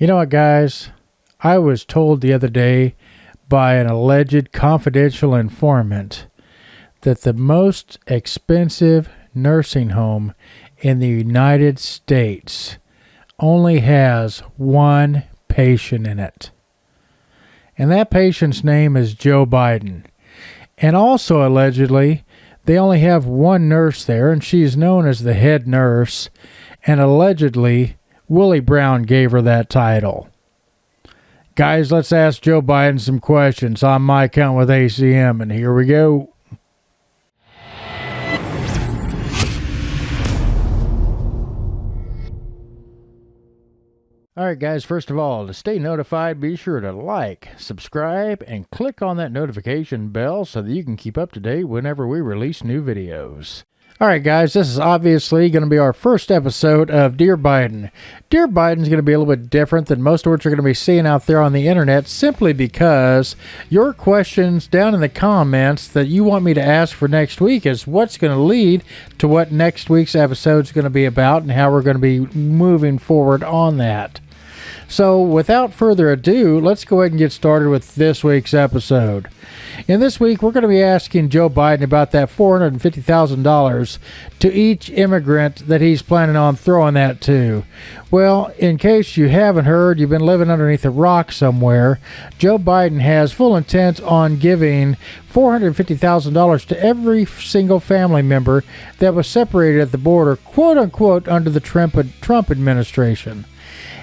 You know what, guys? I was told the other day by an alleged confidential informant that the most expensive nursing home in the United States only has one patient in it. And that patient's name is Joe Biden. And also, allegedly, they only have one nurse there, and she's known as the head nurse. And allegedly, Willie Brown gave her that title. Guys, let's ask Joe Biden some questions on My Account with ACM, and here we go. All right, guys, first of all, to stay notified, be sure to like, subscribe, and click on that notification bell so that you can keep up to date whenever we release new videos. All right, guys, this is obviously going to be our first episode of Dear Biden. Dear Biden's going to be a little bit different than most of what you're going to be seeing out there on the internet, simply because your questions down in the comments that you want me to ask for next week is what's going to lead to what next week's episode is going to be about and how we're going to be moving forward on that. So without further ado, let's go ahead and get started with this week's episode. In this week, we're going to be asking Joe Biden about that $450,000 to each immigrant that he's planning on throwing that to. Well, in case you haven't heard, you've been living underneath a rock somewhere, Joe Biden has full intent on giving $450,000 to every single family member that was separated at the border, quote unquote, under the Trump administration.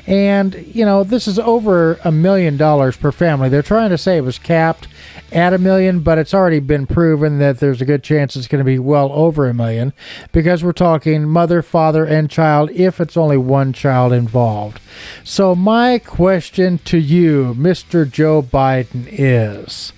And, you know, this is over $1 million per family. They're trying to say it was capped at $1 million, but it's already been proven that there's a good chance it's going to be well over $1 million because we're talking mother, father, and child if it's only one child involved. So my question to you, Mr. Joe Biden, is,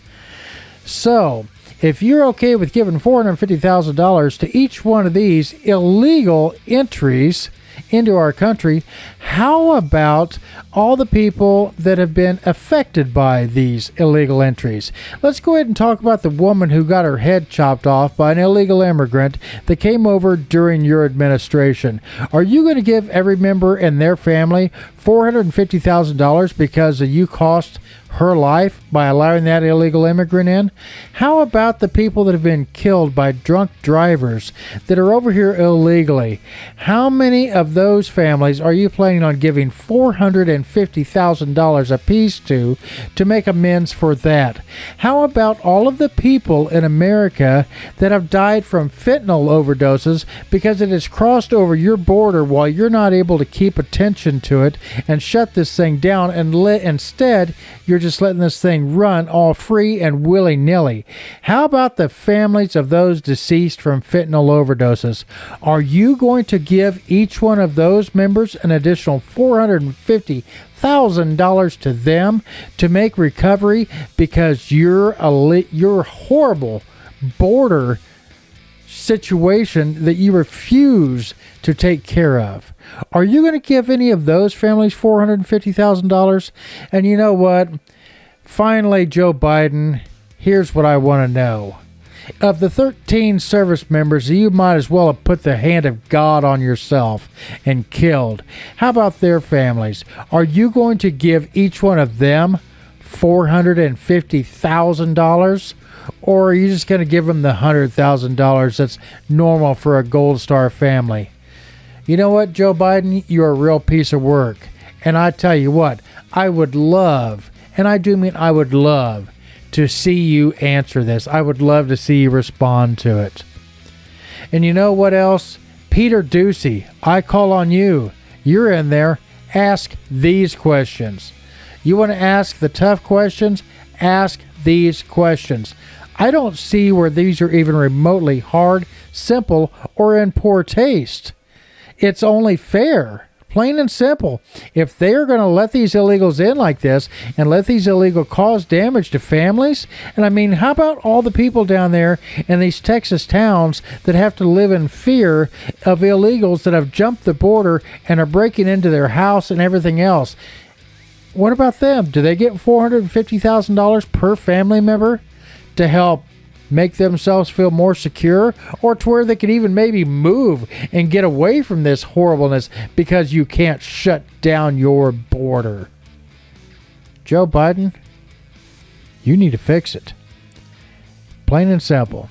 so if you're okay with giving $450,000 to each one of these illegal entries into our country, how about all the people that have been affected by these illegal entries? Let's go ahead and talk about the woman who got her head chopped off by an illegal immigrant that came over during your administration. Are you going to give every member and their family $450,000 because you cost her life by allowing that illegal immigrant in? How about the people that have been killed by drunk drivers that are over here illegally? How many of those families are you planning on giving $450,000 apiece to make amends for that? How about all of the people in America that have died from fentanyl overdoses because it has crossed over your border while you're not able to keep attention to it and shut this thing down, and instead you're just letting this thing run all free and willy-nilly? How about the families of those deceased from fentanyl overdoses? Are you going to give each one of those members an additional $450,000 to them to make recovery because your horrible border situation that you refuse to take care of? Are you going to give any of those families $450,000? And you know what? Finally, Joe Biden, here's what I want to know. Of the 13 service members, you might as well have put the hand of God on yourself and killed. How about their families? Are you going to give each one of them $450,000? Or are you just going to give them the $100,000 that's normal for a Gold Star family? You know what, Joe Biden? You're a real piece of work. And I tell you what, I would love, and I do mean I would love, to see you answer this. I would love to see you respond to it. And you know what else? Peter Doocy, I call on you. You're in there. Ask these questions. You want to ask the tough questions? Ask these questions. I don't see where these are even remotely hard, simple, or in poor taste. It's only fair. Plain and simple. If they're going to let these illegals in like this and let these illegals cause damage to families, and I mean, how about all the people down there in these Texas towns that have to live in fear of illegals that have jumped the border and are breaking into their house and everything else? What about them? Do they get $450,000 per family member to help make themselves feel more secure, or to where they can even maybe move and get away from this horribleness because you can't shut down your border. Joe Biden, you need to fix it. Plain and simple.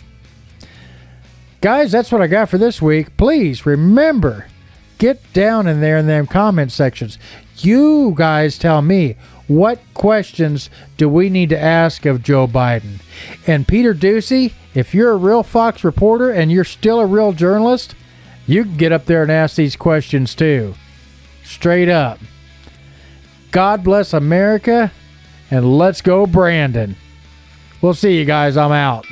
Guys, that's what I got for this week. Please remember, get down in there in them comment sections. You guys tell me, what questions do we need to ask of Joe Biden? And Peter Doocy, if you're a real Fox reporter and you're still a real journalist, you can get up there and ask these questions too. Straight up. God bless America, and let's go Brandon. We'll see you guys. I'm out.